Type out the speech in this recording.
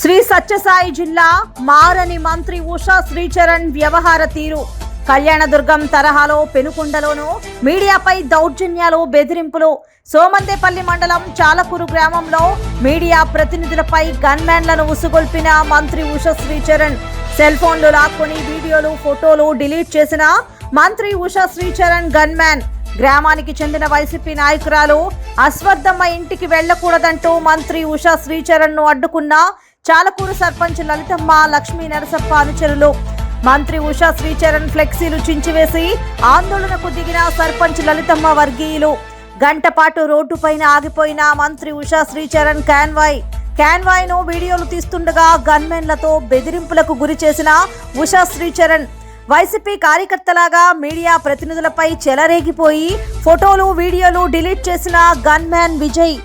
శ్రీ సత్యసాయి జిల్లా మారని మంత్రి ఉషా శ్రీచరణ్ వ్యవహార తీరు కళ్యాణదుర్గం తరహాలో పెనుకొండలోను మీడియాపై దౌర్జన్యాలు బెదిరింపులు. సోమందేపల్లి మండలం చాలకూరు గ్రామంలో మీడియా ప్రతినిధులపై గన్మ్యాన్లను ఉసుగొల్పిన మంత్రి ఉషా శ్రీచరణ్. సెల్ ఫోన్లు లాక్కొని వీడియోలు ఫోటోలు డిలీట్ చేసిన మంత్రి ఉషా శ్రీచరణ్ గన్మ్యాన్. గ్రామానికి చెందిన వైసీపీ నాయకురాలు అశ్వత్థమ్మ ఇంటికి వెళ్లకూడదంటూ మంత్రి ఉషా శ్రీచరణ్ ను అడ్డుకున్న చాలకూరు సర్పంచ్ లలితమ్మ, లక్ష్మీ నరసప్ప అనుచరులు. మంత్రి ఉషా శ్రీచరణ్ ఫ్లెక్సీలు చించివేసి ఆందోళనకు దిగిన సర్పంచ్ లలితమ్మ వర్గీయులు. గంట పాటు రోడ్డుపైన ఆగిపోయిన మంత్రి ఉషా శ్రీచరణ్ కాన్వాయ్ ను వీడియోలు తీస్తుండగా గన్మెన్లతో బెదిరింపులకు గురి చేసిన ఉషా శ్రీచరణ్ వైసీపీ కార్యకర్తలాగా మీడియా ప్రతినిధులపై చెలరేగిపోయి ఫోటోలు వీడియోలు డిలీట్ చేసిన గన్మ్యాన్ విజయ్.